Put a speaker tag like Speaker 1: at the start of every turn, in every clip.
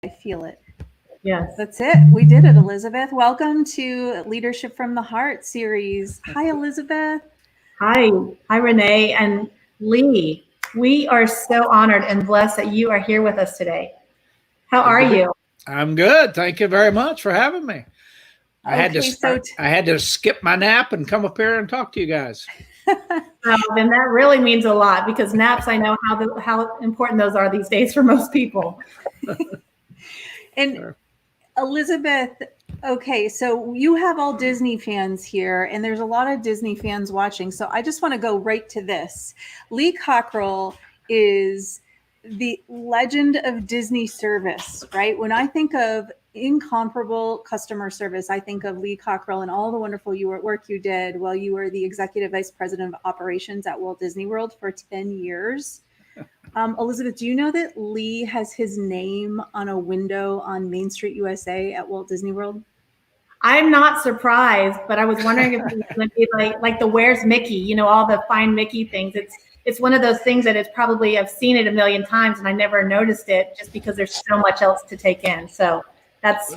Speaker 1: I feel it.
Speaker 2: Yes.
Speaker 1: That's it. We did it, Elizabeth. Welcome to Leadership from the Heart series. Hi, Elizabeth.
Speaker 2: Hi. Hi, Renee and Lee. We are so honored and blessed that you are here with us today. How are you?
Speaker 3: I'm good. Thank you very much for having me. I had to skip my nap and come up here and talk to you guys.
Speaker 2: Then that really means a lot, because naps, I know how important those are these days for most people.
Speaker 1: And sure. Elizabeth, okay, so you have all Disney fans here, and there's a lot of Disney fans watching. So I just want to go right to this. Lee Cockerell is the legend of Disney service, right? When I think of incomparable customer service, I think of Lee Cockerell and all the wonderful work you did while you were the executive vice president of operations at Walt Disney World for 10 years. Elizabeth, do you know that Lee has his name on a window on Main Street, USA at Walt Disney World?
Speaker 2: I'm not surprised, but I was wondering if it was going to be like the Where's Mickey, you know, all the Find Mickey things. It's one of those things that I've seen it a million times and I never noticed it, just because there's so much else to take in. So that's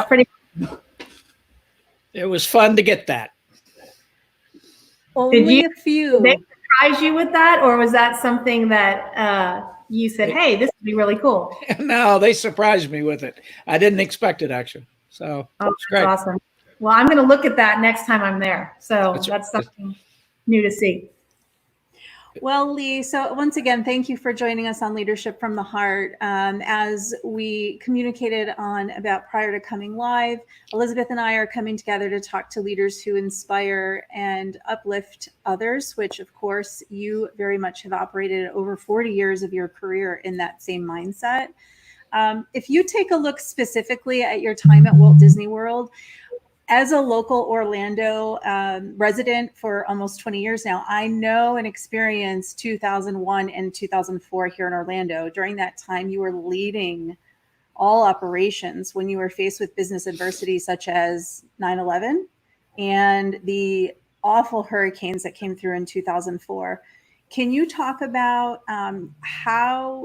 Speaker 2: pretty.
Speaker 3: It was fun to get that.
Speaker 1: Only a few.
Speaker 2: Did they surprise you with that, or was that something that you said, "Hey, this would be really cool"?
Speaker 3: No, they surprised me with it. I didn't expect it, actually. So
Speaker 2: that's great. Awesome. Well, I'm going to look at that next time I'm there. So that's something new to see.
Speaker 1: Well, Lee, so once again, thank you for joining us on Leadership from the Heart. As we communicated on about prior to coming live, Elizabeth and I are coming together to talk to leaders who inspire and uplift others, which of course you very much have operated over 40 years of your career in that same mindset. If you take a look specifically at your time at Walt Disney World, as a local Orlando resident for almost 20 years now, I know and experienced 2001 and 2004 here in Orlando. During that time, you were leading all operations when you were faced with business adversity such as 9/11 and the awful hurricanes that came through in 2004. Can you talk about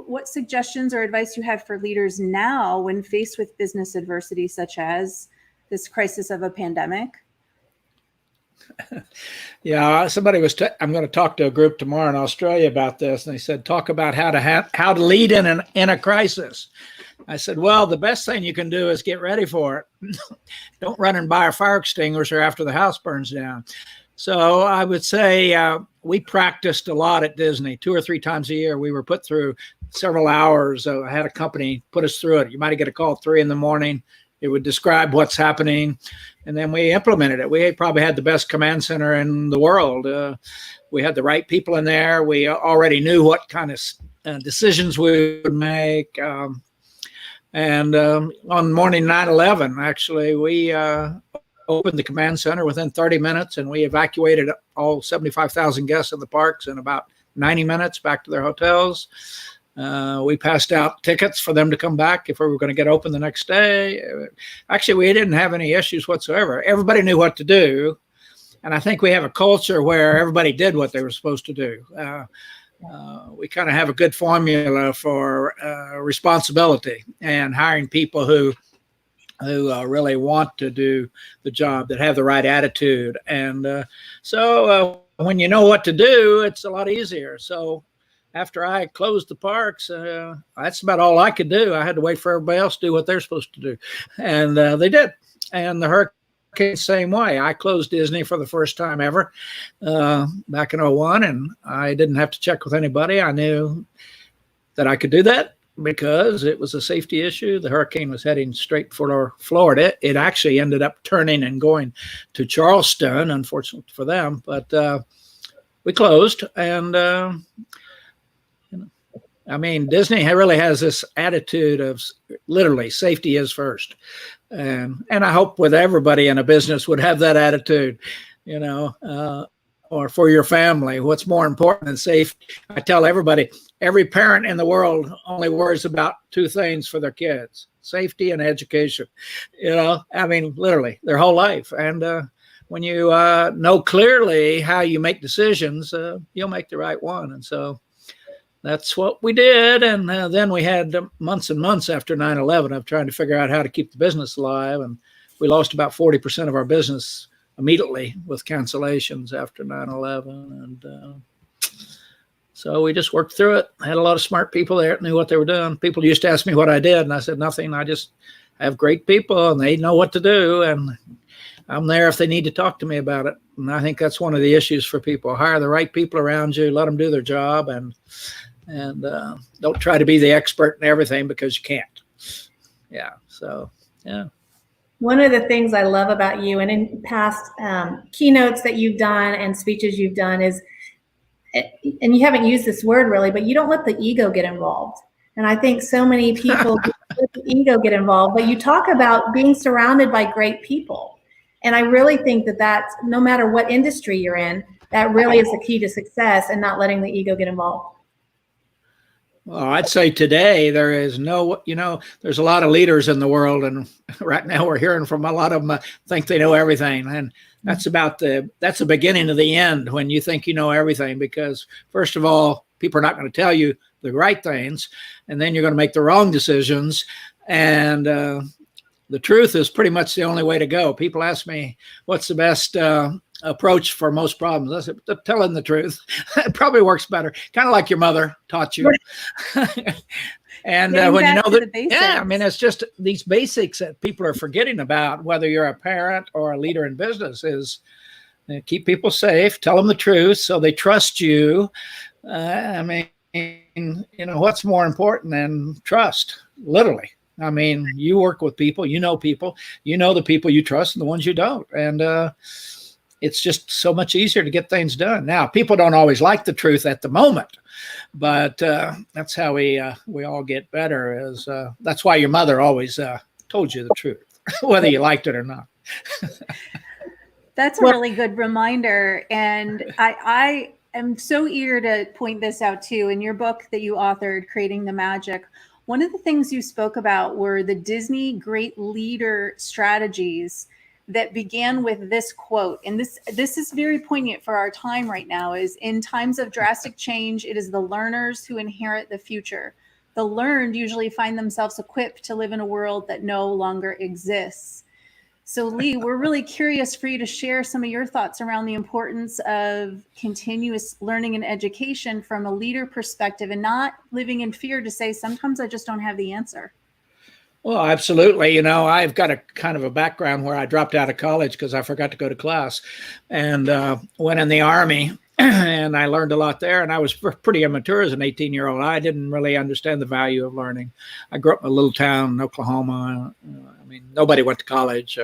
Speaker 1: what suggestions or advice you have for leaders now when faced with business adversity such as this crisis of a pandemic?
Speaker 3: Yeah, somebody was. I'm going to talk to a group tomorrow in Australia about this, and they said talk about how to lead in a crisis. I said, well, the best thing you can do is get ready for it. Don't run and buy a fire extinguisher after the house burns down. So I would say we practiced a lot at Disney. 2 or 3 times a year, we were put through several hours. I had a company put us through it. You might get a call at 3 a.m. It would describe what's happening, and then we implemented it. We probably had the best command center in the world. We had the right people in there. We already knew what kind of decisions we would make. And on morning 9/11, actually, we opened the command center within 30 minutes, and we evacuated all 75,000 guests in the parks in about 90 minutes back to their hotels. We passed out tickets for them to come back if we were going to get open the next day. Actually, we didn't have any issues whatsoever. Everybody knew what to do. And I think we have a culture where everybody did what they were supposed to do. We kind of have a good formula for responsibility and hiring people who really want to do the job, that have the right attitude. And so when you know what to do, it's a lot easier. So after I closed the parks, that's about all I could do. I had to wait for everybody else to do what they're supposed to do. And they did. And the hurricane, same way. I closed Disney for the first time ever back in 2001, and I didn't have to check with anybody. I knew that I could do that because it was a safety issue. The hurricane was heading straight for Florida. It actually ended up turning and going to Charleston, unfortunately for them. But we closed, and I mean, Disney really has this attitude of literally safety is first. And I hope with everybody in a business would have that attitude, or for your family. What's more important than safety? I tell everybody, every parent in the world only worries about 2 things for their kids: safety and education. I mean, literally their whole life. And when you know clearly how you make decisions, you'll make the right one. And so that's what we did. And then we had months and months after 9/11 of trying to figure out how to keep the business alive. And we lost about 40% of our business immediately with cancellations after 9/11. And so we just worked through it. I had a lot of smart people there that knew what they were doing. People used to ask me what I did, and I said, nothing. I just have great people, and they know what to do. And I'm there if they need to talk to me about it. And I think that's one of the issues for people. Hire the right people around you, let them do their job, and don't try to be the expert in everything because you can't. Yeah. So, yeah.
Speaker 2: One of the things I love about you, and in past keynotes that you've done and speeches you've done, is, and you haven't used this word really, but you don't let the ego get involved. And I think so many people let the ego get involved, but you talk about being surrounded by great people. And I really think that that's, no matter what industry you're in, that really is the key to success, and not letting the ego get involved.
Speaker 3: Well, I'd say today there is no, there's a lot of leaders in the world, and right now we're hearing from a lot of them think they know everything. And that's the beginning of the end when you think you know everything, because first of all, people are not going to tell you the right things, and then you're going to make the wrong decisions. And the truth is pretty much the only way to go. People ask me, what's the best approach for most problems? I said, telling the truth. It probably works better. Kind of like your mother taught you. And when you know that, yeah, I mean, it's just these basics that people are forgetting about, whether you're a parent or a leader in business, is keep people safe, tell them the truth so they trust you. I mean, what's more important than trust? Literally. I mean, you work with people, you know the people you trust and the ones you don't. And it's just so much easier to get things done. Now, people don't always like the truth at the moment, but that's how we all get better. That's why your mother always told you the truth, whether you liked it or not.
Speaker 1: That's a really good reminder. And I am so eager to point this out too. In your book that you authored, Creating the Magic, one of the things you spoke about were the Disney great leader strategies that began with this quote. And this is very poignant for our time right now, is in times of drastic change, it is the learners who inherit the future. The learned usually find themselves equipped to live in a world that no longer exists. So Lee, we're really curious for you to share some of your thoughts around the importance of continuous learning and education from a leader perspective, and not living in fear to say, sometimes I just don't have the answer.
Speaker 3: Well, absolutely. I've got a kind of a background where I dropped out of college because I forgot to go to class, and went in the Army, and I learned a lot there. And I was pretty immature as an 18-year-old. I didn't really understand the value of learning. I grew up in a little town in Oklahoma. I mean, nobody went to college.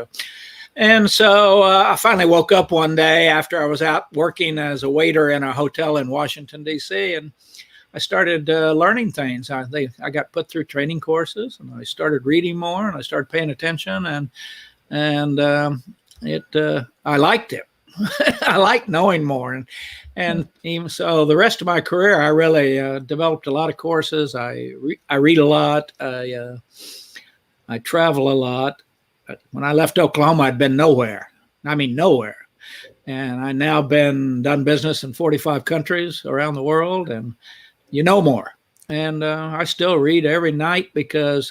Speaker 3: And so I finally woke up one day after I was out working as a waiter in a hotel in Washington, D.C., and I started learning things. I got put through training courses, and I started reading more, and I started paying attention, and I liked it. I like knowing more, and even so, the rest of my career, I really developed a lot of courses. I read a lot. I travel a lot. When I left Oklahoma, I'd been nowhere. I mean, nowhere. And I now done business in 45 countries around the world, and more. And I still read every night, because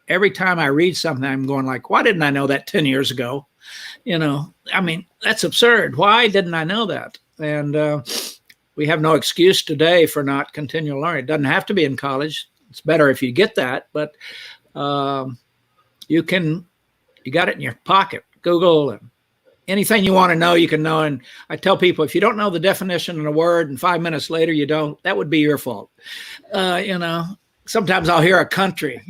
Speaker 3: every time I read something, I'm going like, why didn't I know that 10 years ago? I mean, that's absurd. Why didn't I know that? And we have no excuse today for not continual learning. It doesn't have to be in college. It's better if you get that, but you got it in your pocket. Google, and anything you want to know, you can know. And I tell people, if you don't know the definition in a word and 5 minutes later you don't, that would be your fault. Sometimes I'll hear a country,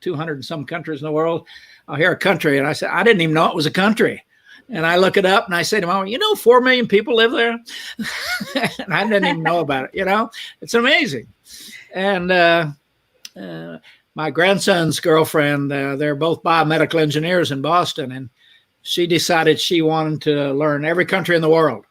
Speaker 3: 200 and some countries in the world. I'll hear a country, and I say, I didn't even know it was a country. And I look it up, and I say to Mom, 4 million people live there? And I didn't even know about it, It's amazing. And my grandson's girlfriend, they're both biomedical engineers in Boston, and she decided she wanted to learn every country in the world.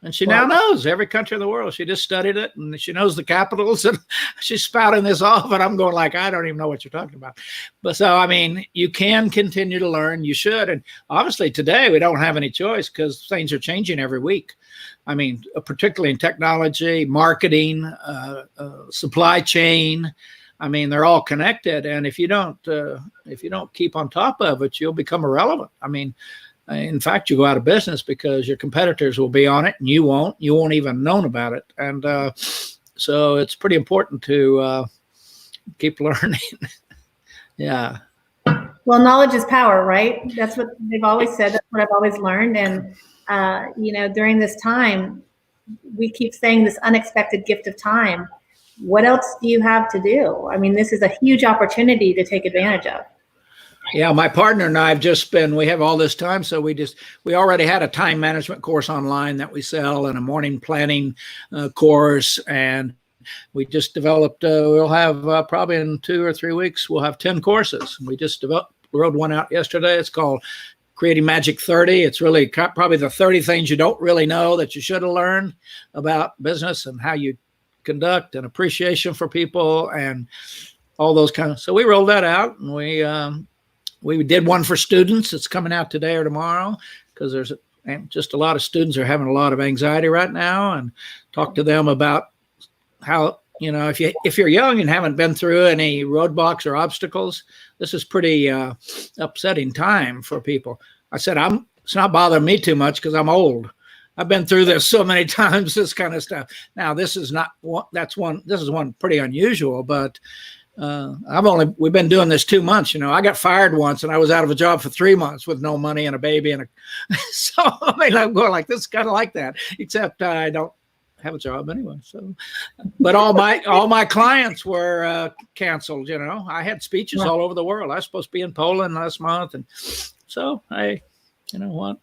Speaker 3: And she now knows every country in the world. She just studied it, and she knows the capitals, and she's spouting this off, and I'm going like, I don't even know what you're talking about. But so, I mean, you can continue to learn. You should. And obviously today we don't have any choice because things are changing every week. I mean, particularly in technology, marketing, supply chain. I mean, they're all connected. And if you don't keep on top of it, you'll become irrelevant. I mean, in fact, you go out of business because your competitors will be on it and you won't. You won't even known about it. And so it's pretty important to keep learning. Yeah.
Speaker 2: Well, knowledge is power, right? That's what they've always said. That's what I've always learned. And, during this time, we keep saying this unexpected gift of time. What else do you have to do? I mean, this is a huge opportunity to take advantage of.
Speaker 3: Yeah, my partner and I we have all this time. So we already had a time management course online that we sell and a morning planning course. And we just developed, we'll have probably in 2 or 3 weeks, we'll have 10 courses. We just wrote one out yesterday. It's called Creating Magic 30. It's really probably the 30 things you don't really know that you should have learned about business and how you conduct and appreciation for people and all those kinds of. So we rolled that out, and we did one for students. It's coming out today or tomorrow because there's just a lot of students are having a lot of anxiety right now, and talk to them about how, if you're young and haven't been through any roadblocks or obstacles, this is pretty upsetting time for people. I said, it's not bothering me too much because I'm old. I've been through this so many times, this kind of stuff. Now, this is one pretty unusual, but we've been doing this 2 months. I got fired once and I was out of a job for 3 months with no money and a baby. So, I mean, I'm going like, this is kind of like that, except I don't have a job anyway. So, but all my clients were canceled. I had speeches all over the world. I was supposed to be in Poland last month. And so what?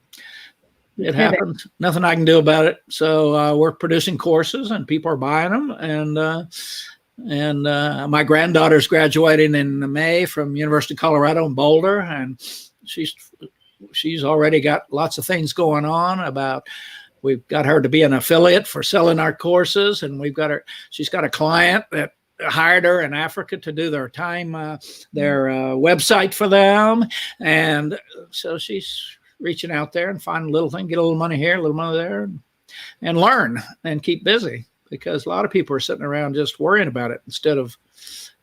Speaker 3: It happens. Nothing I can do about it. So we're producing courses and people are buying them. And my granddaughter's graduating in May from University of Colorado in Boulder, and she's already got lots of things going on about. We've got her to be an affiliate for selling our courses, and she's got a client that hired her in Africa to do their website for them, and so she's reaching out there and find a little thing, get a little money here, a little money there, and learn and keep busy. Because a lot of people are sitting around just worrying about it instead of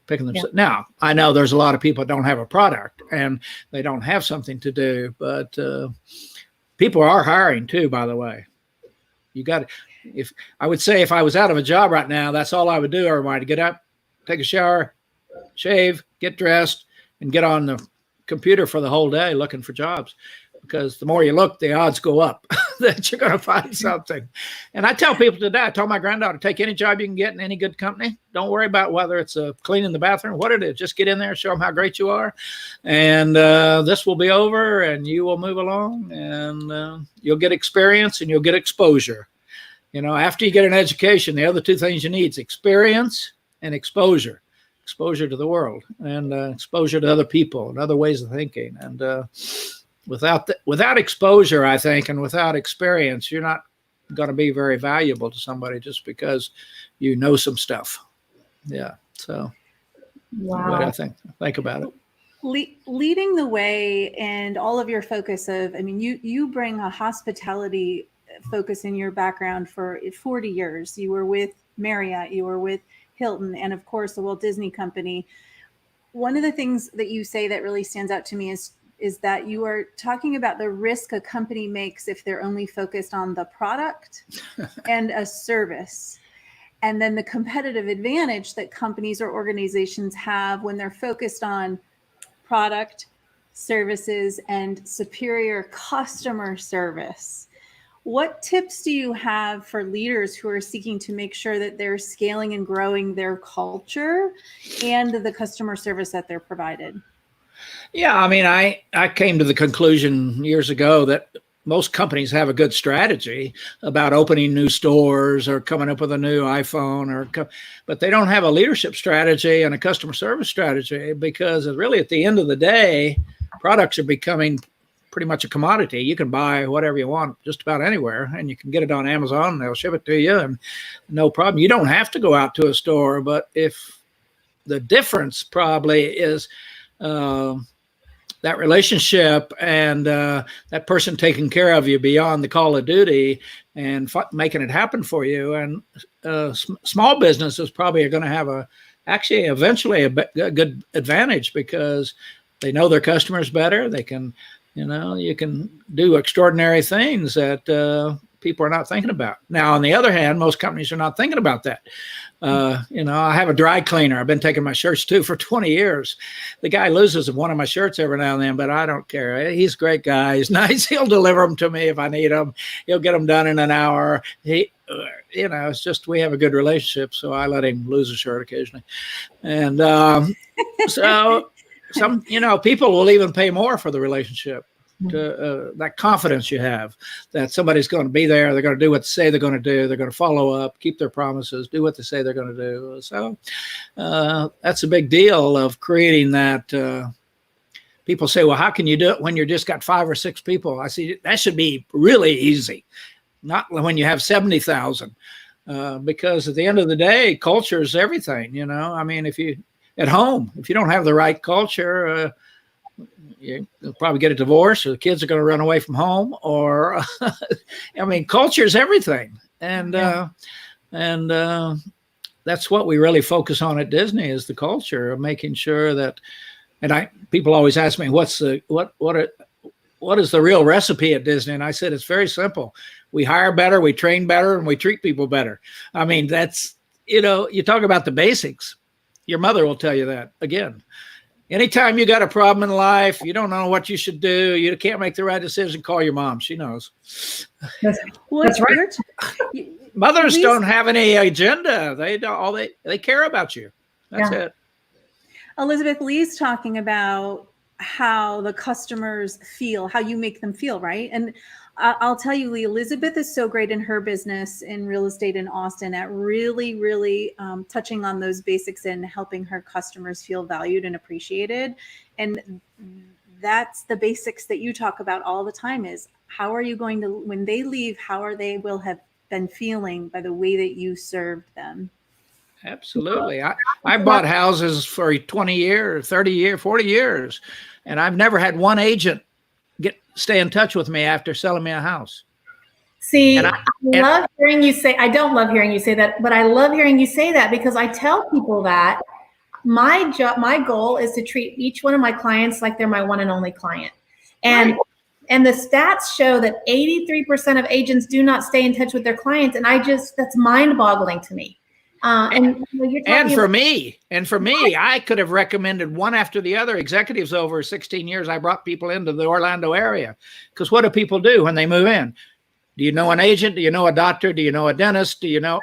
Speaker 3: picking them. Yeah. Now, I know there's a lot of people that don't have a product and they don't have something to do, but people are hiring too, by the way. If I was out of a job right now, that's all I would do. Everybody to get up, take a shower, shave, get dressed, and get on the computer for the whole day looking for jobs. Because the more you look, the odds go up that you're going to find something. And I tell people today, I told my granddaughter, take any job you can get in any good company. Don't worry about whether it's cleaning the bathroom, what it is. Just get in there, show them how great you are. And this will be over and you will move along and you'll get experience and you'll get exposure. After you get an education, the other two things you need is experience and exposure. Exposure to the world and exposure to other people and other ways of thinking. And without exposure, I think, and without experience, you're not going to be very valuable to somebody just because you know some stuff. Yeah. So
Speaker 2: wow.
Speaker 3: What I think about it.
Speaker 1: Leading the way and all of your focus you bring a hospitality focus in your background for 40 years. You were with Marriott, you were with Hilton, and of course the Walt Disney Company. One of the things that you say that really stands out to me is that you are talking about the risk a company makes if they're only focused on the product and a service. And then the competitive advantage that companies or organizations have when they're focused on product, services, and superior customer service. What tips do you have for leaders who are seeking to make sure that they're scaling and growing their culture and the customer service that they're provided?
Speaker 3: Yeah, I came to the conclusion years ago that most companies have a good strategy about opening new stores or coming up with a new iPhone, but they don't have a leadership strategy and a customer service strategy because really at the end of the day, products are becoming pretty much a commodity. You can buy whatever you want just about anywhere, and you can get it on Amazon, and they'll ship it to you, and no problem. You don't have to go out to a store, but if the difference probably is that relationship and that person taking care of you beyond the call of duty and making it happen for you. And small businesses probably are going to have actually eventually a good advantage because they know their customers better. They can, you can do extraordinary things that people are not thinking about. Now, on the other hand, most companies are not thinking about that. I have a dry cleaner. I've been taking my shirts to for 20 years. The guy loses one of my shirts every now and then, but I don't care. He's a great guy. He's nice. He'll deliver them to me if I need them. He'll get them done in an hour. It's just, we have a good relationship. So I let him lose a shirt occasionally. And so some, people will even pay more for the relationship. To that confidence you have that somebody's going to be there, they're going to do what they say they're going to do, they're going to follow up, keep their promises, do what they say they're going to do. So that's a big deal of creating that. People say, well, how can you do it when you just got 5 or 6 people? I see that should be really easy, not when you have 70,000, because at the end of the day, culture is everything. I mean, if you at home, if you don't have the right culture, you'll probably get a divorce, or the kids are going to run away from home, or I mean, culture is everything, and that's what we really focus on at Disney is the culture of making sure that. And people always ask me, what is the real recipe at Disney? And I said it's very simple: we hire better, we train better, and we treat people better. I mean, that's you talk about the basics. Your mother will tell you that again. Anytime you got a problem in life, you don't know what you should do, you can't make the right decision, call your mom. She knows.
Speaker 2: That's right.
Speaker 3: Mothers don't have any agenda. They care about you. That's it.
Speaker 1: Elizabeth, Lee's talking about how the customers feel, how you make them feel, right? And I'll tell you, Lee, Elizabeth is so great in her business in real estate in Austin at really, really touching on those basics and helping her customers feel valued and appreciated. And that's the basics that you talk about all the time is how are you going to, when they leave, will have been feeling by the way that you served them.
Speaker 3: Absolutely. I bought houses for 20 years, 30 years, 40 years, and I've never had one agent stay in touch with me after selling me a house.
Speaker 2: See, I love hearing you say, I don't love hearing you say that, but I love hearing you say that because I tell people that my goal is to treat each one of my clients like they're my one and only client. And the stats show that 83% of agents do not stay in touch with their clients. And that's mind boggling to me. And
Speaker 3: for me, I could have recommended one after the other executives over 16 years. I brought people into the Orlando area because what do people do when they move in? Do you know an agent? Do you know a doctor? Do you know a dentist? Do you know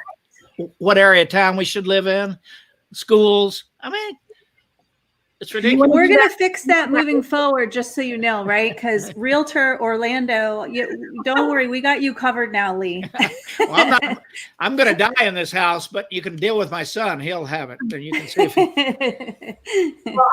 Speaker 3: what area of town we should live in? Schools? I mean, it's ridiculous.
Speaker 1: We're going to fix that moving forward, just so you know, right? Because Realtor Orlando, don't worry, we got you covered now, Lee.
Speaker 3: Well, I'm going to die in this house, but you can deal with my son. He'll have it, and you can see if
Speaker 2: Well,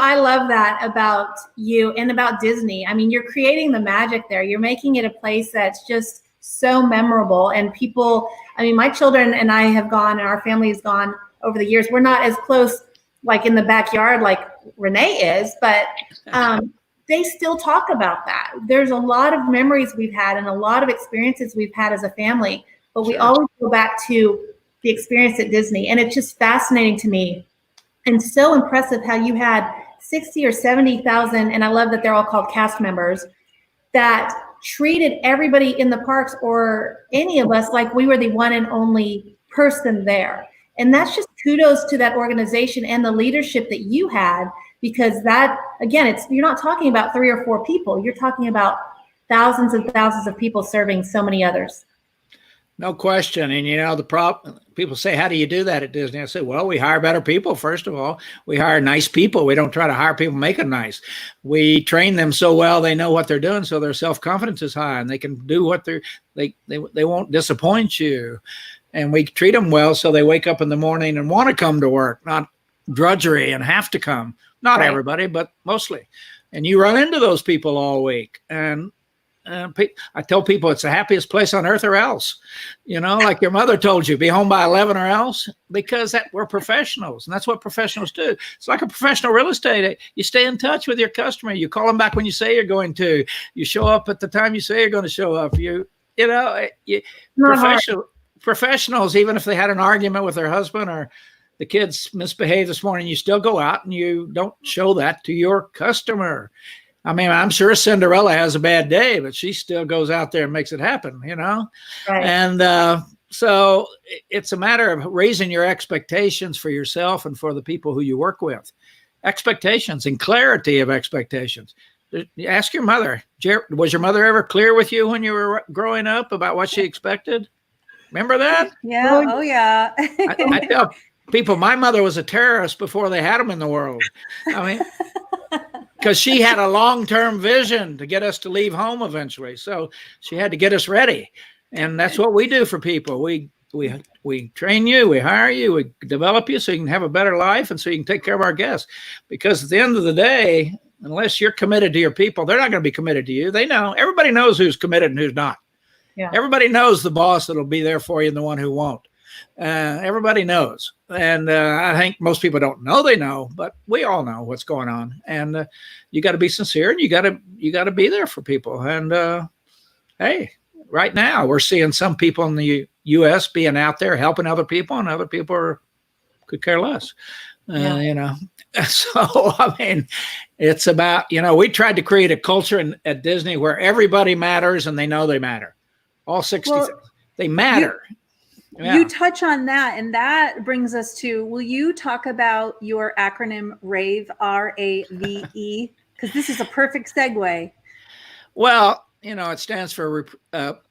Speaker 2: I love that about you and about Disney. I mean, you're creating the magic there. You're making it a place that's just so memorable. And people, I mean, my children and I have gone, and our family has gone over the years. We're not as close like in the backyard like Renee is, but they still talk about that. There's a lot of memories we've had and a lot of experiences we've had as a family, but we always go back to the experience at Disney. And it's just fascinating to me and so impressive how you had 60 or 70,000, and I love that they're all called cast members, that treated everybody in the parks or any of us like we were the one and only person there. And that's just kudos to that organization and the leadership that you had, because that, again, you're not talking about 3 or 4 people. You're talking about thousands and thousands of people serving so many others.
Speaker 3: No question. And the problem, people say, how do you do that at Disney? I say, well, we hire better people. First of all, we hire nice people. We don't try to hire people, make them nice. We train them so well, they know what they're doing. So their self-confidence is high and they can do what they won't disappoint you. And we treat them well so they wake up in the morning and want to come to work, not drudgery and have to come. Not everybody, but mostly. And you run into those people all week. And I tell people it's the happiest place on earth or else, like your mother told you, be home by 11 or else, because we're professionals, and that's what professionals do. It's like a professional real estate. You stay in touch with your customer. You call them back when you say you're going to. You show up at the time you say you're going to show up. Professionals, even if they had an argument with their husband or the kids misbehaved this morning, you still go out and you don't show that to your customer. I mean, I'm sure Cinderella has a bad day, but she still goes out there and makes it happen, Right. And so it's a matter of raising your expectations for yourself and for the people who you work with. Expectations and clarity of expectations. Ask your mother. Was your mother ever clear with you when you were growing up about what she expected? Remember that?
Speaker 1: Yeah. Oh, yeah.
Speaker 3: I tell people my mother was a terrorist before they had them in the world. I mean, because she had a long-term vision to get us to leave home eventually. So she had to get us ready. And that's what we do for people. We train you, we hire you, we develop you so you can have a better life and so you can take care of our guests. Because at the end of the day, unless you're committed to your people, they're not going to be committed to you. They know. Everybody knows who's committed and who's not. Yeah. Everybody knows the boss that'll be there for you and the one who won't. Everybody knows. And I think most people don't know they know, but we all know what's going on. And you got to be sincere, and you got to be there for people. And hey, right now we're seeing some people in the U.S. being out there helping other people, and other people could care less. So, I mean, it's about, we tried to create a culture at Disney where everybody matters and they know they matter. All 60, they matter.
Speaker 1: You touch on that, and that brings us to, will you talk about your acronym RAVE, R-A-V-E? Because this is a perfect segue.
Speaker 3: Well, it stands for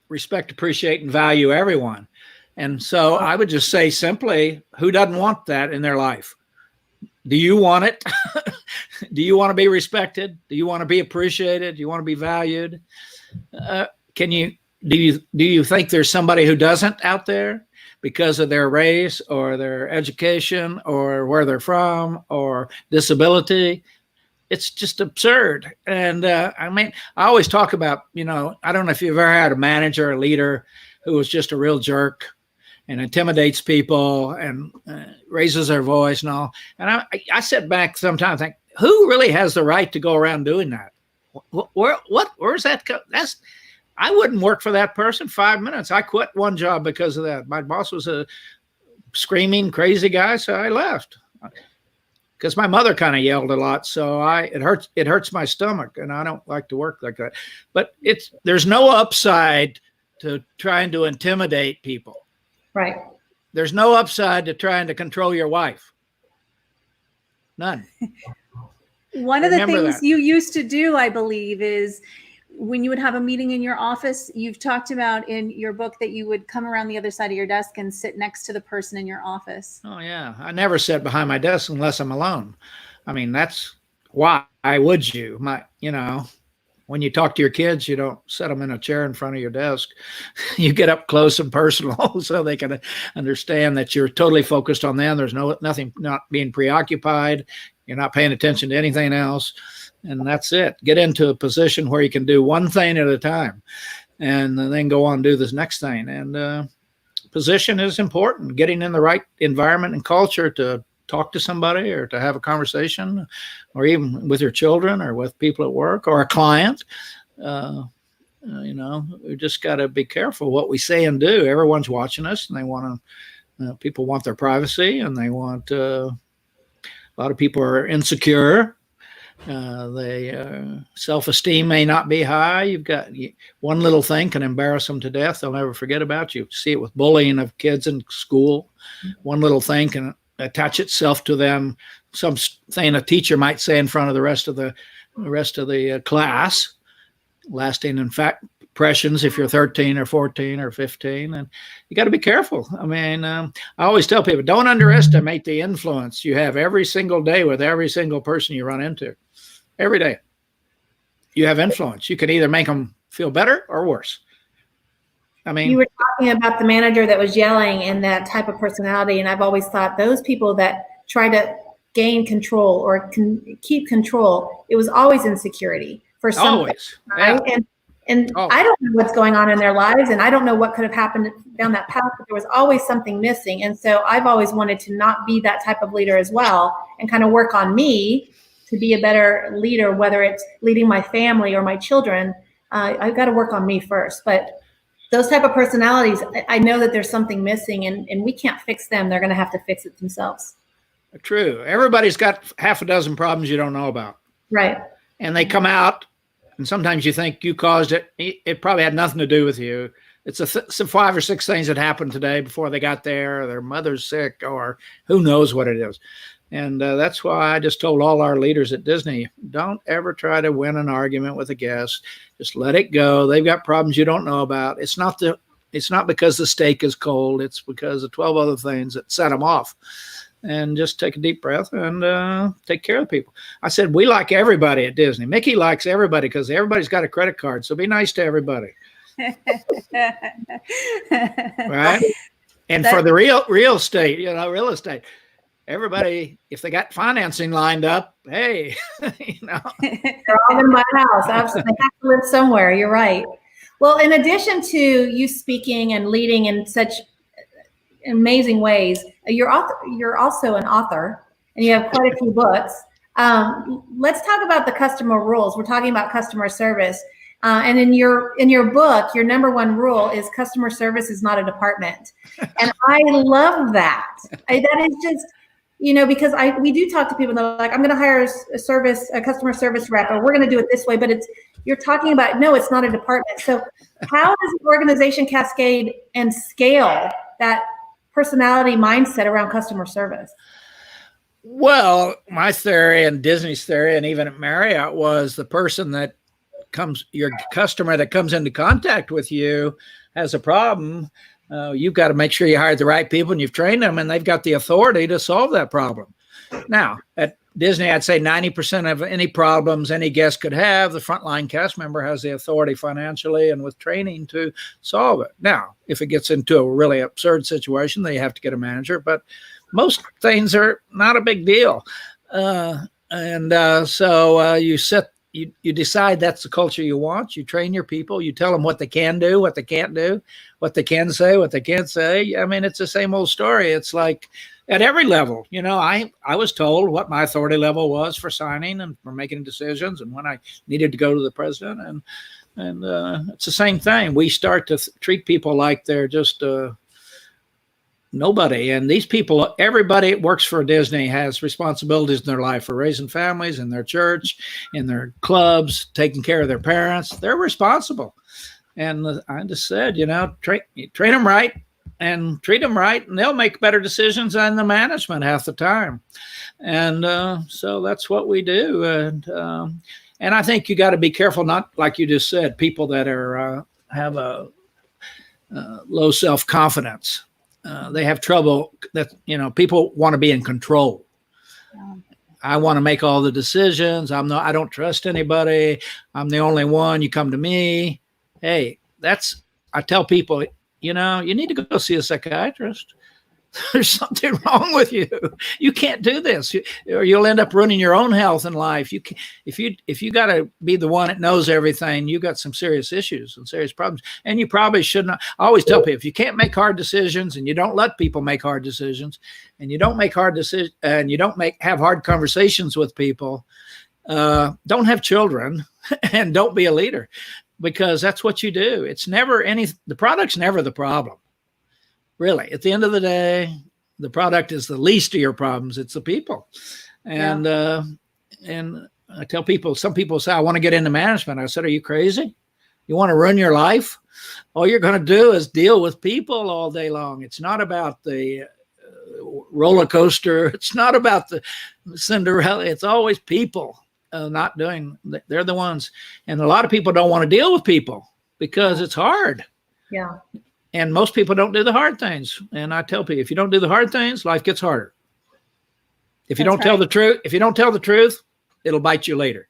Speaker 3: respect, appreciate, and value everyone. And so I would just say simply, who doesn't want that in their life? Do you want it? Do you want to be respected? Do you want to be appreciated? Do you want to be valued? Do you think there's somebody who doesn't out there because of their race or their education or where they're from or disability? It's just absurd. And I mean, I always talk about, I don't know if you've ever had a manager or leader who was just a real jerk and intimidates people and raises their voice and all. And I sit back sometimes and think, who really has the right to go around doing that? Where's that? I wouldn't work for that person 5 minutes. I quit one job because of that. My boss was a screaming, crazy guy, so I left. Because my mother kind of yelled a lot, so it hurts my stomach, and I don't like to work like that. But there's no upside to trying to intimidate people.
Speaker 2: Right.
Speaker 3: There's no upside to trying to control your wife. None.
Speaker 1: One of the things you used to do, I believe, is when you would have a meeting in your office, you've talked about in your book that you would come around the other side of your desk and sit next to the person in your office.
Speaker 3: Oh, yeah. I never sit behind my desk unless I'm alone. I mean, that's why would you? When you talk to your kids, you don't set them in a chair in front of your desk. You get up close and personal so they can understand that you're totally focused on them. There's nothing, not being preoccupied. You're not paying attention to anything else. And that's it. Get into a position where you can do one thing at a time and then go on and do this next thing. And position is important. Getting in the right environment and culture to talk to somebody or to have a conversation, or even with your children or with people at work or a client. We just got to be careful what we say and do. Everyone's watching us, and they want to, people want their privacy, and they want, a lot of people are insecure. Self-esteem may not be high. You've got one little thing can embarrass them to death. They'll never forget about you. See it with bullying of kids in school. One little thing can attach itself to them. Something a teacher might say in front of the rest of the class, lasting impressions if you're 13 or 14 or 15. And you got to be careful. I mean, I always tell people, don't underestimate the influence you have every single day with every single person you run into. Every day you have influence. You can either make them feel better or worse. I mean,
Speaker 2: you were talking about the manager that was yelling and that type of personality. And I've always thought those people that try to gain control or keep control, it was always insecurity for something,
Speaker 3: Always.
Speaker 2: right?
Speaker 3: Yeah.
Speaker 2: And
Speaker 3: Always.
Speaker 2: I don't know what's going on in their lives, and I don't know what could have happened down that path, but there was always something missing. And so I've always wanted to not be that type of leader as well, and kind of work on me to be a better leader, whether it's leading my family or my children. I've got to work on me first. But those type of personalities, I know that there's something missing, and we can't fix them. They're going to have to fix it themselves.
Speaker 3: True. Everybody's got half a dozen problems you don't know about.
Speaker 2: Right.
Speaker 3: And they come out, and sometimes you think you caused it. It probably had nothing to do with you. It's some 5 or 6 things that happened today before they got there, or their mother's sick, or who knows what it is. And that's why I just told all our leaders at Disney, don't ever try to win an argument with a guest. Just let it go. They've got problems you don't know about. It's not because the steak is cold. It's because of 12 other things that set them off. And just take a deep breath and take care of people. I said, we like everybody at Disney. Mickey likes everybody because everybody's got a credit card. So be nice to everybody. Right? And for the real estate, real estate, everybody, if they got financing lined up, hey,
Speaker 2: they're all in my house. Absolutely. They have to live somewhere. You're right. Well, in addition to you speaking and leading in such amazing ways, you're also an author, and you have quite a few books. Let's talk about the customer rules. We're talking about customer service. And in your book, your number one rule is customer service is not a department. And I love that. That is just, because we do talk to people and they're like, I'm going to hire a customer service rep, or we're going to do it this way. But you're talking about, no, it's not a department. So how does an organization cascade and scale that personality mindset around customer service?
Speaker 3: Well, my theory and Disney's theory, and even at Marriott, was the person that your customer that comes into contact with you has a problem. You've got to make sure you hire the right people and you've trained them, and they've got the authority to solve that problem. Now, at Disney, I'd say 90% of any problems any guest could have, the frontline cast member has the authority financially and with training to solve it. Now, if it gets into a really absurd situation, they have to get a manager, but most things are not a big deal. So you decide that's the culture you want. You train your people. You tell them what they can do, what they can't do, what they can say, what they can't say. I mean, it's the same old story. It's like at every level, I was told what my authority level was for signing and for making decisions, and when I needed to go to the president. And it's the same thing. We start to treat people like they're just nobody. And these people, everybody that works for Disney has responsibilities in their life for raising families, in their church, in their clubs, taking care of their parents. They're responsible. And I just said, train them right and treat them right, and they'll make better decisions than the management half the time. And so that's what we do. And I think you got to be careful, not like you just said, people that are have a low self-confidence. They have trouble that, people want to be in control. Yeah. I want to make all the decisions. I don't trust anybody. I'm the only one. You come to me. Hey, I tell people, you need to go see a psychiatrist. There's something wrong with you. You can't do this, or you'll end up ruining your own health and life. If you got to be the one that knows everything, you got some serious issues and serious problems. And you probably should not. I always tell people, if you can't make hard decisions, and you don't let people make hard decisions, and you don't make hard decisions, and you don't have hard conversations with people, don't have children, and don't be a leader, because that's what you do. It's never the product's never the problem. Really, at the end of the day, the product is the least of your problems. It's the people. And and I tell people, some people say, I want to get into management. I said, are you crazy? You want to run your life? All you're going to do is deal with people all day long. It's not about the roller coaster. It's not about the Cinderella. It's always people they're the ones. And a lot of people don't want to deal with people because it's hard.
Speaker 2: Yeah.
Speaker 3: And most people don't do the hard things. And I tell people, if you don't do the hard things, life gets harder. If you don't tell the truth, it'll bite you later.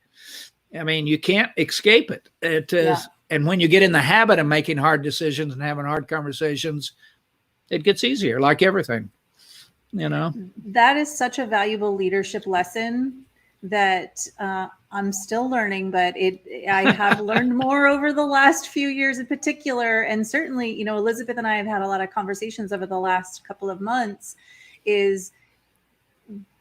Speaker 3: I mean, you can't escape it. It is, and when you get in the habit of making hard decisions and having hard conversations, it gets easier, like everything. you know.
Speaker 1: That is such a valuable leadership lesson that I'm still learning, but I have learned more over the last few years in particular. And certainly, you know, Elizabeth and I have had a lot of conversations over the last couple of months, is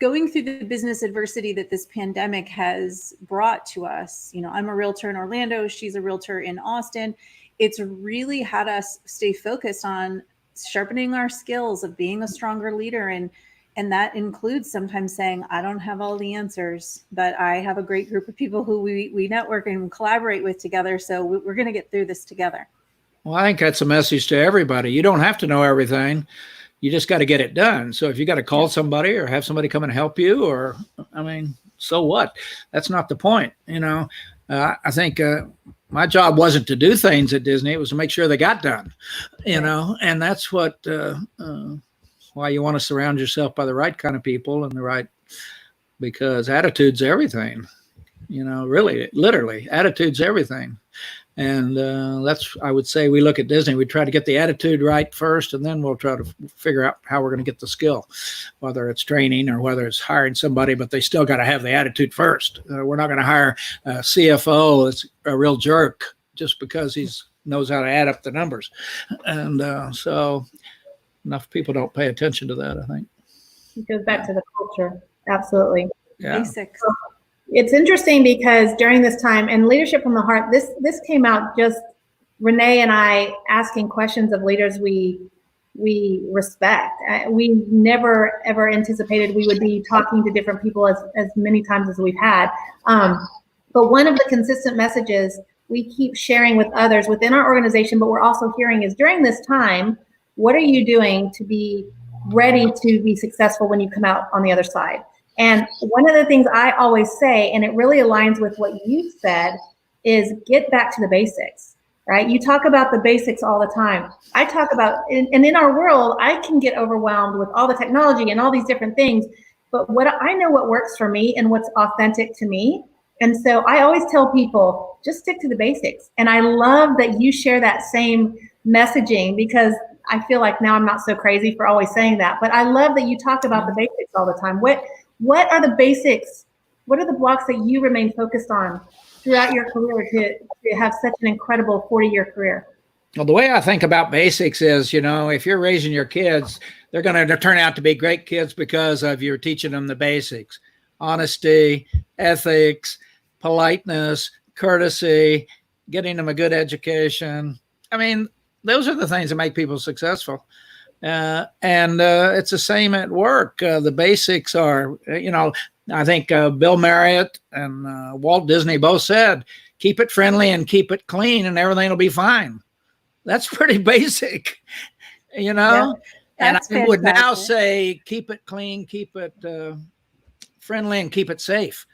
Speaker 1: going through the business adversity that this pandemic has brought to us. You know, I'm a realtor in Orlando. She's a realtor in Austin. It's really had us stay focused on sharpening our skills of being a stronger leader. And that includes sometimes saying, I don't have all the answers, but I have a great group of people who we network and collaborate with together. So we're going to get through this together.
Speaker 3: Well, I think that's a message to everybody. You don't have to know everything. You just got to get it done. So if you got to call somebody or have somebody come and help you, or, I mean, so what? That's not the point. You know, I think my job wasn't to do things at Disney. It was to make sure they got done, you know, and that's what, why you want to surround yourself by the right kind of people and because attitude's everything, you know, really, literally, attitude's everything. And that's, I would say, we look at Disney, we try to get the attitude right first, and then we'll try to figure out how we're going to get the skill, whether it's training or whether it's hiring somebody, but they still got to have the attitude first. We're not going to hire a CFO that's a real jerk just because he knows how to add up the numbers. And so enough people don't pay attention to that, I think.
Speaker 2: It goes back to the culture. Absolutely.
Speaker 3: Yeah.
Speaker 1: Basics.
Speaker 2: It's interesting because during this time, and Leadership from the Heart, this came out just Renee and I asking questions of leaders we respect. We never ever anticipated we would be talking to different people as many times as we've had. But one of the consistent messages we keep sharing with others within our organization, but we're also hearing, is during this time, what are you doing to be ready to be successful when you come out on the other side? And one of the things I always say, and it really aligns with what you said, is get back to the basics, right? You talk about the basics all the time. I talk about, and in our world, I can get overwhelmed with all the technology and all these different things, but I know what works for me and what's authentic to me. And so I always tell people, just stick to the basics. And I love that you share that same messaging, because I feel like now I'm not so crazy for always saying that, but I love that you talk about the basics all the time. What are the basics? What are the blocks that you remain focused on throughout your career to have such an incredible 40-year career?
Speaker 3: Well, the way I think about basics is, you know, if you're raising your kids, they're going to turn out to be great kids because of you're teaching them the basics: honesty, ethics, politeness, courtesy, getting them a good education. I mean, those are the things that make people successful. And it's the same at work. The basics are, you know, I think Bill Marriott and Walt Disney both said, keep it friendly and keep it clean and everything will be fine. That's pretty basic, you know? Yeah, and I would now say, keep it clean, keep it friendly, and keep it safe.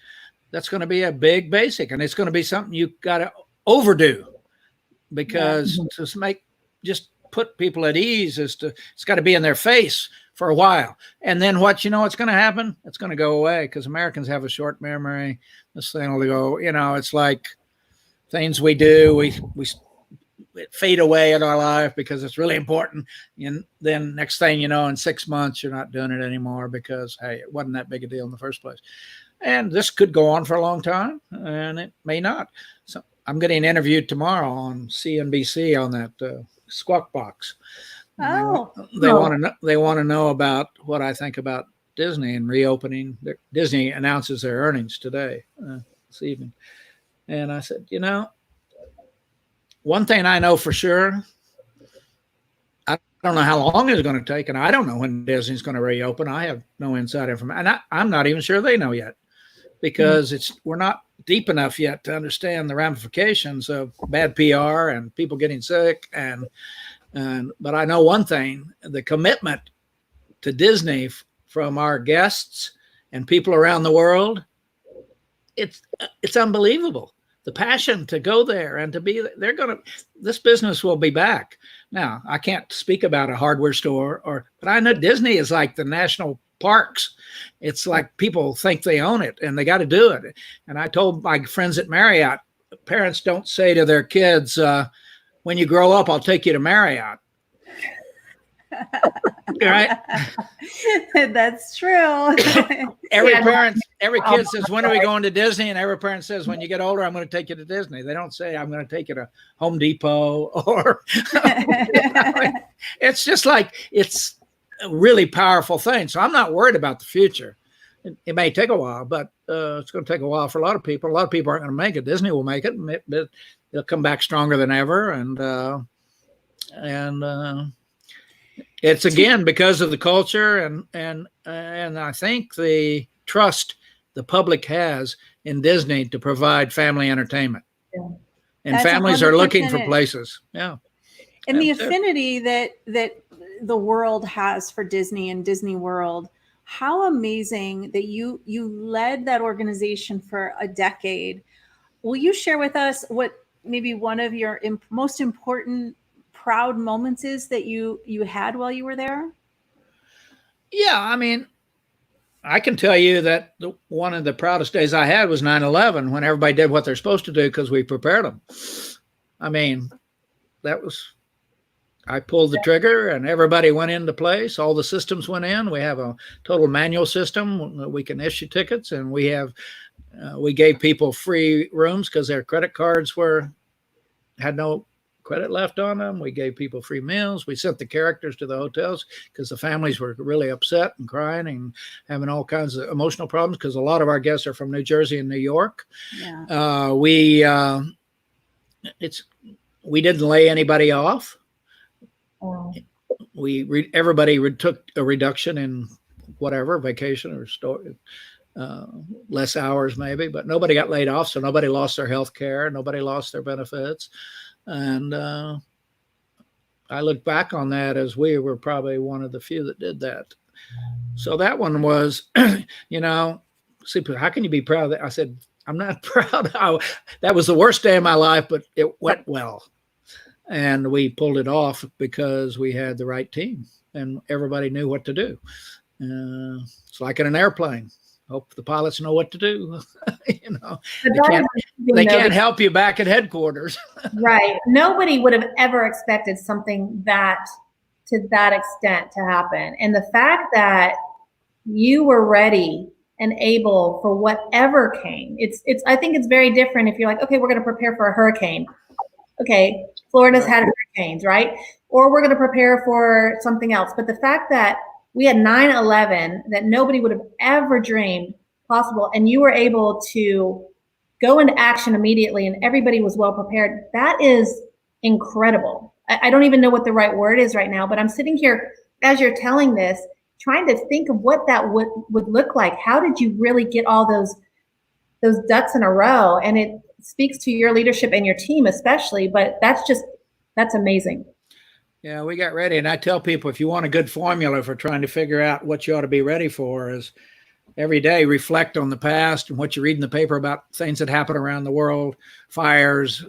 Speaker 3: That's going to be a big basic, and it's going to be something you got to overdo, because just put people at ease it's got to be in their face for a while. And then what's going to happen? It's going to go away, because Americans have a short memory. This thing will go, you know, it's like things we do, we fade away in our life because it's really important. And then next thing you know, in 6 months, you're not doing it anymore because, hey, it wasn't that big a deal in the first place. And this could go on for a long time, and it may not. So I'm getting interviewed tomorrow on CNBC on that Squawk Box.
Speaker 1: Oh,
Speaker 3: they want to know about what I think about Disney and reopening. Disney announces their earnings today, this evening, and I said, you know, one thing I know for sure, I don't know how long it's going to take, and I don't know when Disney's going to reopen. I have no inside information, and I'm not even sure they know yet, because we're not deep enough yet to understand the ramifications of bad PR and people getting sick. But I know one thing: the commitment to Disney from our guests and people around the world, it's unbelievable. The passion to go there and to be, this business will be back. Now, I can't speak about a hardware store, but I know Disney is like the national parks. It's like people think they own it and they got to do it. And I told my friends at Marriott, parents don't say to their kids, when you grow up, I'll take you to Marriott. Right?
Speaker 1: That's true.
Speaker 3: Every kid says, when are we going to Disney? And every parent says, when you get older, I'm going to take you to Disney. They don't say, I'm going to take you to Home Depot or, it's just like, it's a really powerful thing. So I'm not worried about the future. It may take a while, but it's going to take a while for a lot of people. A lot of people aren't going to make it. Disney will make it. They'll come back stronger than ever. And it's again because of the culture and I think the trust the public has in Disney to provide family entertainment. Yeah. And
Speaker 1: That's
Speaker 3: families are looking for places. Yeah.
Speaker 1: And the affinity that the world has for Disney and Disney World, how amazing that you led that organization for a decade. Will you share with us what maybe one of your most important proud moments is that you had while you were there?
Speaker 3: Yeah, I mean, I can tell you that one of the proudest days I had was 9/11, when everybody did what they're supposed to do because we prepared them. I mean, I pulled the trigger and everybody went into place. All the systems went in. We have a total manual system. We can issue tickets, and we gave people free rooms because their credit cards had no credit left on them. We gave people free meals. We sent the characters to the hotels because the families were really upset and crying and having all kinds of emotional problems because a lot of our guests are from New Jersey and New York. Yeah. We didn't lay anybody off. Oh. Everybody took a reduction in whatever, vacation or less hours maybe, but nobody got laid off. So nobody lost their health care. Nobody lost their benefits. And I look back on that as we were probably one of the few that did that. So that one was, see, how can you be proud of that? I said, I'm not proud. That was the worst day of my life, but it went well. And we pulled it off because we had the right team and everybody knew what to do. It's like in an airplane. Hope the pilots know what to do. They can't help you back at headquarters.
Speaker 2: Right. Nobody would have ever expected something to that extent to happen. And the fact that you were ready and able for whatever came, I think it's very different if you're like, okay, we're going to prepare for a hurricane. Okay, Florida's had hurricanes, right? Or we're going to prepare for something else. But the fact that we had 9/11 that nobody would have ever dreamed possible, and you were able to go into action immediately and everybody was well prepared, that is incredible. I don't even know what the right word is right now, but I'm sitting here as you're telling this, trying to think of what that would look like. How did you really get all those ducks in a row? And it speaks to your leadership and your team especially, but that's amazing.
Speaker 3: Yeah, we got ready. And I tell people, if you want a good formula for trying to figure out what you ought to be ready for, is every day reflect on the past and what you read in the paper about things that happen around the world, fires,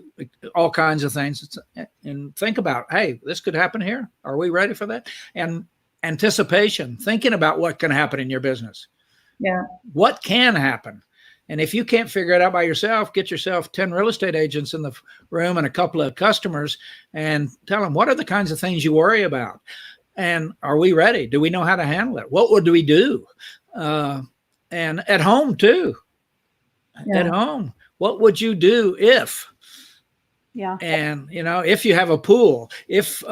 Speaker 3: all kinds of things. And think about, hey, this could happen here. Are we ready for that? And anticipation, thinking about what can happen in your business. Yeah. What can happen? And if you can't figure it out by yourself, get yourself 10 real estate agents in the room and a couple of customers and tell them, what are the kinds of things you worry about? And are we ready? Do we know how to handle it? What would we do? And at home too. Yeah. At home, what would you do if? Yeah. And, if you have a pool, if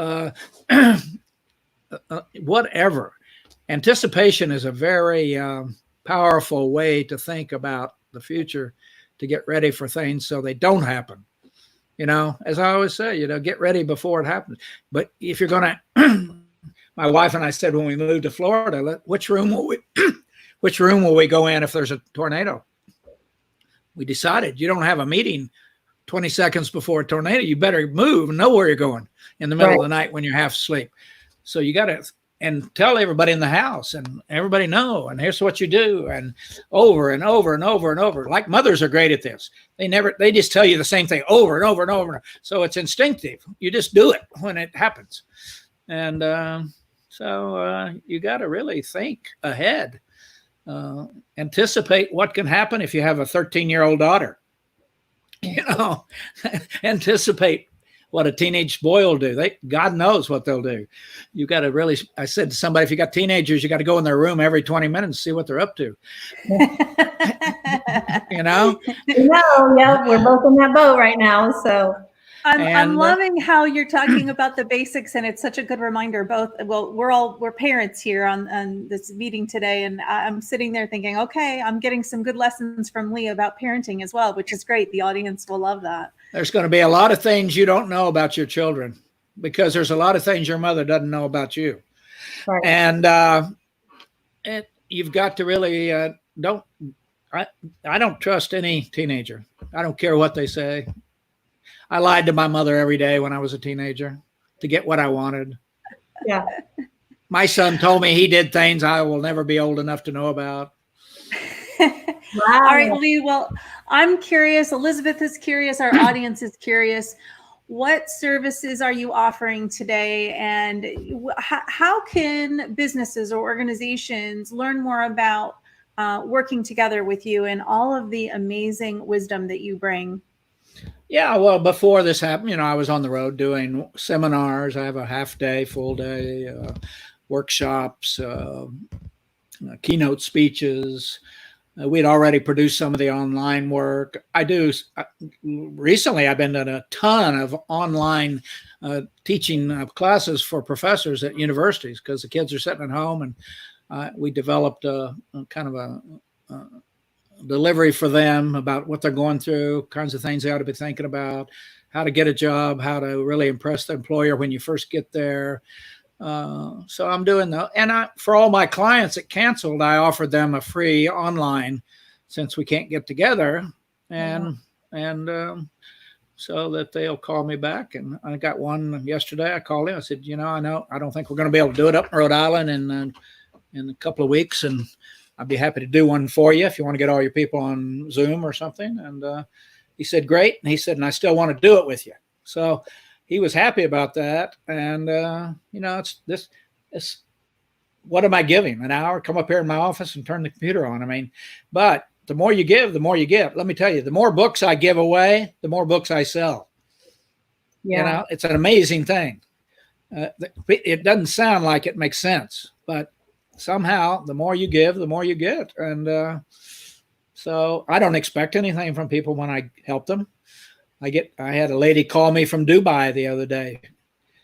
Speaker 3: whatever. Anticipation is a very powerful way to think about the future, to get ready for things so they don't happen. As I always say, get ready before it happens. But if you're going to, my wife and I said when we moved to Florida, which room will we go in if there's a tornado? We decided you don't have a meeting 20 seconds before a tornado. You better move and know where you're going in the middle of the night when you're half asleep. So you got to and tell everybody in the house, and everybody know, and here's what you do, and over and over and over and over. Like mothers are great at this. They just tell you the same thing over and over and over. So it's instinctive. You just do it when it happens. And so you got to really think ahead, anticipate what can happen if you have a 13-year-old daughter, anticipate what a teenage boy will do. God knows what they'll do. You got to really, I said to somebody, if you got teenagers, you got to go in their room every 20 minutes and see what they're up to. You know?
Speaker 2: No, yeah, we're both in that boat right now. So
Speaker 1: I'm loving how you're talking about the basics, and it's such a good reminder. We're parents here on this meeting today, and I'm sitting there thinking, okay, I'm getting some good lessons from Lee about parenting as well, which is great. The audience will love that.
Speaker 3: There's going to be a lot of things you don't know about your children, because there's a lot of things your mother doesn't know about you.
Speaker 2: right.
Speaker 3: And you've got to really I don't trust any teenager. I don't care what they say. I lied to my mother every day when I was a teenager to get what I wanted.
Speaker 2: Yeah.
Speaker 3: My son told me he did things I will never be old enough to know about.
Speaker 2: Wow.
Speaker 1: All right, Lee. Well, I'm curious. Elizabeth is curious. Our audience is curious. What services are you offering today, and how can businesses or organizations learn more about working together with you and all of the amazing wisdom that you bring?
Speaker 3: Yeah, well, before this happened, I was on the road doing seminars. I have a half day, full day, workshops, keynote speeches. We'd already produced some of the online work. Recently, I've been doing a ton of online teaching classes for professors at universities, because the kids are sitting at home, and we developed a kind of a delivery for them about what they're going through, kinds of things they ought to be thinking about, how to get a job, how to really impress the employer when you first get there. So I'm doing that. And for all my clients that canceled, I offered them a free online, since we can't get together, and so that they'll call me back. And I got one yesterday. I called him. I said, I don't think we're going to be able to do it up in Rhode Island in a couple of weeks, and I'd be happy to do one for you if you want to get all your people on Zoom or something. And he said, great. And he said, and I still want to do it with you. So he was happy about that. And, it's what am I giving? An hour? Come up here in my office and turn the computer on. But the more you give, the more you get. Let me tell you, the more books I give away, the more books I sell.
Speaker 2: Yeah.
Speaker 3: It's an amazing thing. It doesn't sound like it makes sense, but somehow the more you give, the more you get. And so I don't expect anything from people when I help them. I had a lady call me from Dubai the other day.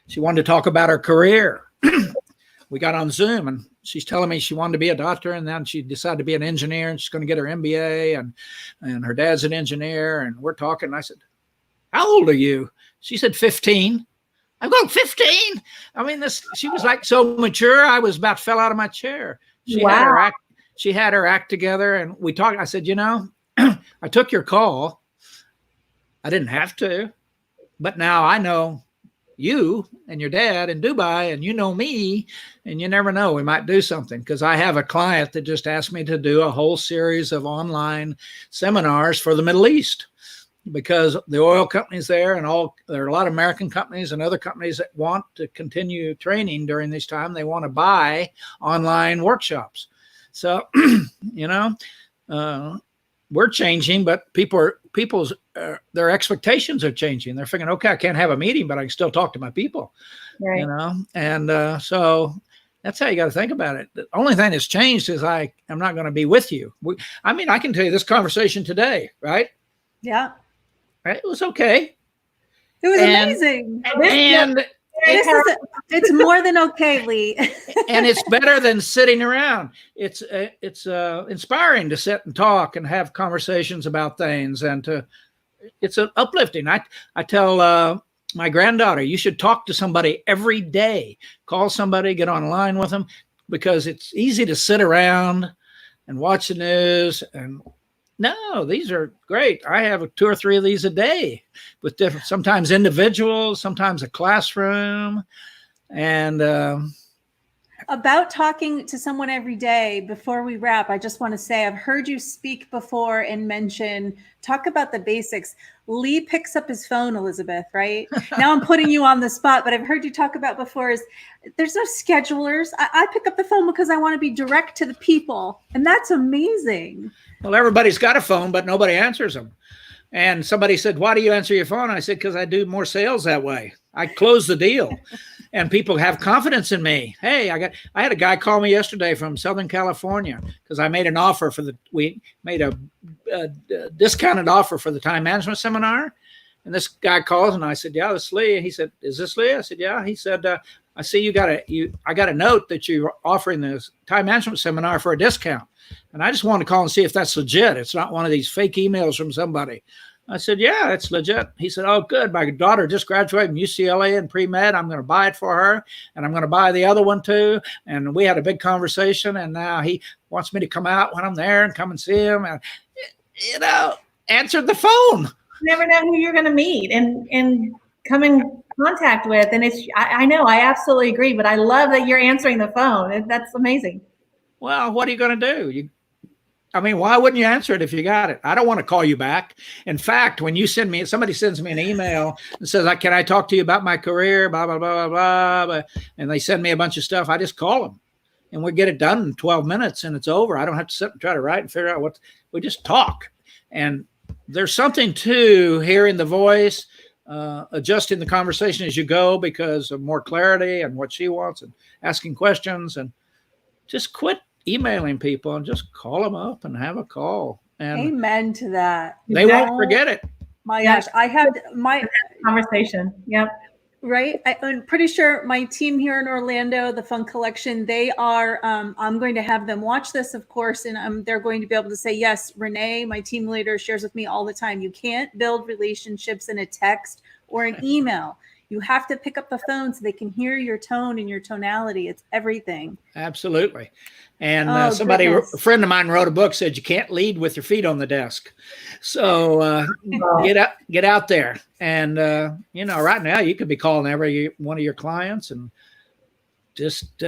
Speaker 3: She wanted to talk about her career. We got on Zoom, and she's telling me she wanted to be a doctor, and then she decided to be an engineer, and she's going to get her MBA, and her dad's an engineer. And we're talking, and I said, how old are you? She said, 15. I'm going, 15. She was like so mature. I was about fell out of my chair. She had her act together, and we talked. I said, I took your call. I didn't have to, but now I know you and your dad in Dubai, and you know me, and you never know, we might do something. Because I have a client that just asked me to do a whole series of online seminars for the Middle East, because the oil companies there, and there are a lot of American companies and other companies that want to continue training during this time. They want to buy online workshops. So, we're changing, but people's their expectations are changing. They're figuring, okay, I can't have a meeting, but I can still talk to my people,
Speaker 2: Right.
Speaker 3: And so that's how you got to think about it. The only thing that's changed is I'm not going to be with you. I can tell you this conversation today, right?
Speaker 1: Yeah.
Speaker 3: Right? It was okay.
Speaker 1: It was amazing.
Speaker 3: And
Speaker 1: it's more than okay, Lee.
Speaker 3: and it's better than sitting around. It's inspiring to sit and talk and have conversations about things, and it's uplifting. I tell my granddaughter, you should talk to somebody every day. Call somebody, get online with them, because it's easy to sit around and watch the news. And no, these are great. I have 2 or 3 of these a day with different, sometimes individuals, sometimes a classroom. And
Speaker 1: about talking to someone every day, before we wrap, I just want to say I've heard you speak before and talk about the basics. Lee picks up his phone, Elizabeth, right? Now I'm putting you on the spot, but I've heard you talk about before is there's no schedulers. I pick up the phone because I want to be direct to the people. And that's amazing.
Speaker 3: Well, everybody's got a phone, but nobody answers them. And somebody said, why do you answer your phone? I said, because I do more sales that way. I close the deal and people have confidence in me. Hey, I had a guy call me yesterday from Southern California because I made an offer we made a discounted offer for the time management seminar. And this guy calls and I said, yeah, this is Lee. And he said, is this Lee? I said, yeah. He said, I see I got a note that you're offering this time management seminar for a discount. And I just wanted to call and see if that's legit. It's not one of these fake emails from somebody. I said, yeah, it's legit. He said, oh, good. My daughter just graduated from UCLA in pre-med. I'm going to buy it for her. And I'm going to buy the other one too. And we had a big conversation. And now he wants me to come out when I'm there and come and see him. And, answered the phone.
Speaker 2: You never know who you're going to meet and come in contact with. And I know, I absolutely agree. But I love that you're answering the phone. That's amazing.
Speaker 3: Well, what are you going to do? Why wouldn't you answer it if you got it? I don't want to call you back. In fact, when somebody sends me an email and says, can I talk to you about my career, blah, blah, blah, blah, blah, and they send me a bunch of stuff, I just call them and we get it done in 12 minutes and it's over. I don't have to sit and try to write and figure out we just talk. And there's something to hearing the voice, adjusting the conversation as you go because of more clarity and what she wants and asking questions, and just quit emailing people and just call them up and have a call. And
Speaker 1: amen to that.
Speaker 3: They won't forget it.
Speaker 1: My gosh, I had my
Speaker 2: conversation. Yep.
Speaker 1: Right. I'm pretty sure my team here in Orlando, the Fun Collection, they are, I'm going to have them watch this, of course, and they're going to be able to say, yes, Renee, my team leader, shares with me all the time. You can't build relationships in a text or an email. You have to pick up the phone so they can hear your tone and your tonality. It's everything. Absolutely.
Speaker 3: And a friend of mine wrote a book, said you can't lead with your feet on the desk. So get out there. And, right now you could be calling every one of your clients and just, we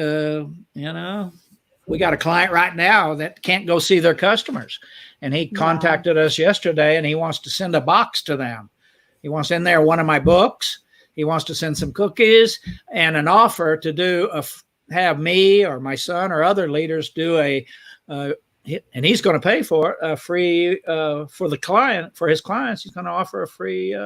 Speaker 3: got a client right now that can't go see their customers. And he contacted us yesterday and he wants to send a box to them. He wants in there one of my books. He wants to send some cookies and an offer to have me or my son or other leaders do and he's going to pay for it, a free for his clients. He's going to offer a free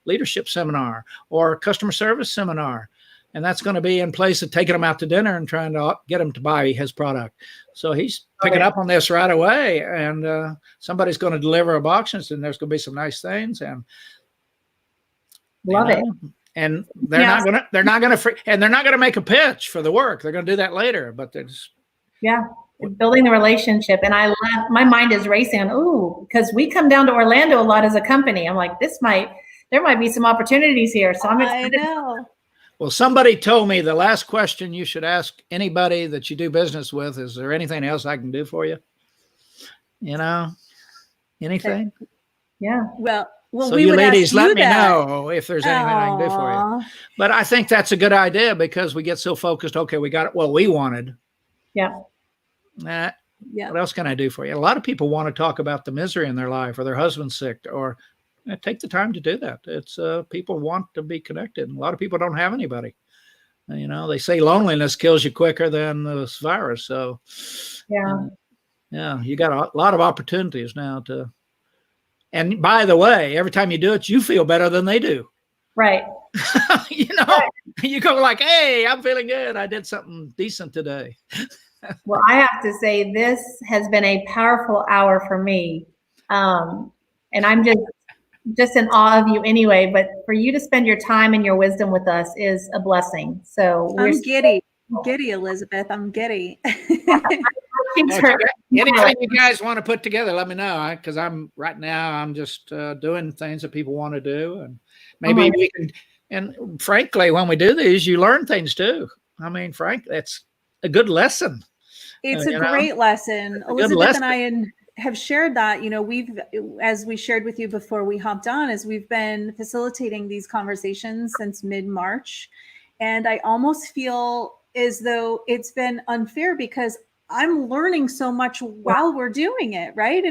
Speaker 3: leadership seminar or a customer service seminar. And that's going to be in place of taking them out to dinner and trying to get them to buy his product. So he's picking up on this right away. And somebody's going to deliver a box and there's going to be some nice things. And
Speaker 2: love it.
Speaker 3: And they're not going to make a pitch for the work. They're going to do that later, but
Speaker 2: building the relationship. And I love, my mind is racing. Because we come down to Orlando a lot as a company. I'm like, there might be some opportunities here. So I'm excited.
Speaker 1: I know.
Speaker 3: Well, somebody told me the last question you should ask anybody that you do business with, is there anything else I can do for you? Anything?
Speaker 1: Yeah. Well,
Speaker 3: so you ladies, let me know if there's anything I can do for you. But I think that's a good idea because we get so focused. Okay, we got it. Well, we wanted.
Speaker 2: Yeah.
Speaker 3: What else can I do for you? A lot of people want to talk about the misery in their life or their husband's sick, or take the time to do that. It's people want to be connected. A lot of people don't have anybody. They say loneliness kills you quicker than this virus. So you got a lot of opportunities now to. And by the way, every time you do it, you feel better than they do.
Speaker 2: Right.
Speaker 3: You go like, hey, I'm feeling good. I did something decent today.
Speaker 2: Well, I have to say this has been a powerful hour for me. And I'm just in awe of you anyway, but for you to spend your time and your wisdom with us is a blessing. So
Speaker 1: I'm giddy, Elizabeth. I'm giddy.
Speaker 3: Anything you guys want to put together, let me know. Because I'm just doing things that people want to do, and maybe we can. And frankly, when we do these, you learn things too. Frankly, that's a good lesson.
Speaker 1: It's a great lesson. Elizabeth and I have shared that. As we shared with you before we hopped on, as we've been facilitating these conversations since mid-March, and I almost feel as though it's been unfair because I'm learning so much while we're doing it, right?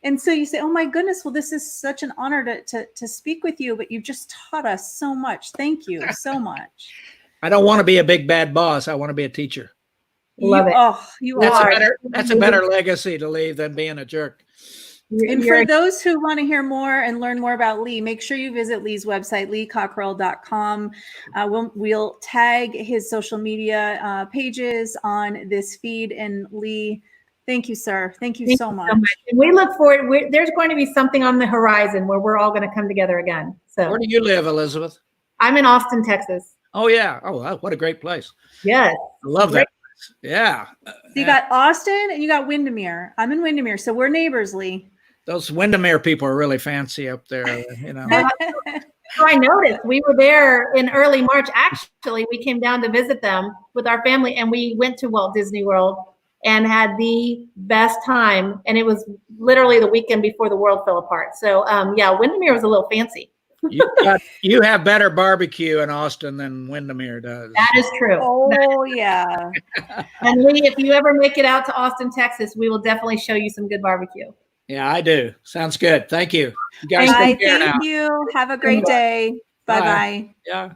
Speaker 1: And so you say, oh my goodness, well, this is such an honor to speak with you, but you've just taught us so much. Thank you so much.
Speaker 3: I don't want to be a big bad boss. I want to be a teacher.
Speaker 2: Love it.
Speaker 1: Oh, that's
Speaker 3: a better legacy to leave than being a jerk.
Speaker 1: And for those who want to hear more and learn more about Lee, make sure you visit Lee's website, leecockerell.com. We'll tag his social media pages on this feed. And Lee, thank you, sir. Thank you so much.
Speaker 2: And we look forward. There's going to be something on the horizon where we're all going to come together again. So,
Speaker 3: where do you live, Elizabeth?
Speaker 2: I'm in Austin, Texas.
Speaker 3: Oh, yeah. Oh, wow. What a great place.
Speaker 2: Yes.
Speaker 3: I love that place. Yeah.
Speaker 1: So you got Austin and you got Windermere. I'm in Windermere, so we're neighbors, Lee.
Speaker 3: Those Windermere people are really fancy up there, you know.
Speaker 2: So I noticed we were there in early March. Actually, we came down to visit them with our family, and we went to Walt Disney World and had the best time. And it was literally the weekend before the world fell apart. So yeah, Windermere was a little fancy.
Speaker 3: You have better barbecue in Austin than Windermere does.
Speaker 2: That is true.
Speaker 1: Oh, yeah.
Speaker 2: And Lee, if you ever make it out to Austin, Texas, we will definitely show you some good barbecue.
Speaker 3: Yeah, I do. Sounds good. Thank you. You guys take care now.
Speaker 1: Thank you. Have a great day. Bye-bye.
Speaker 3: Yeah.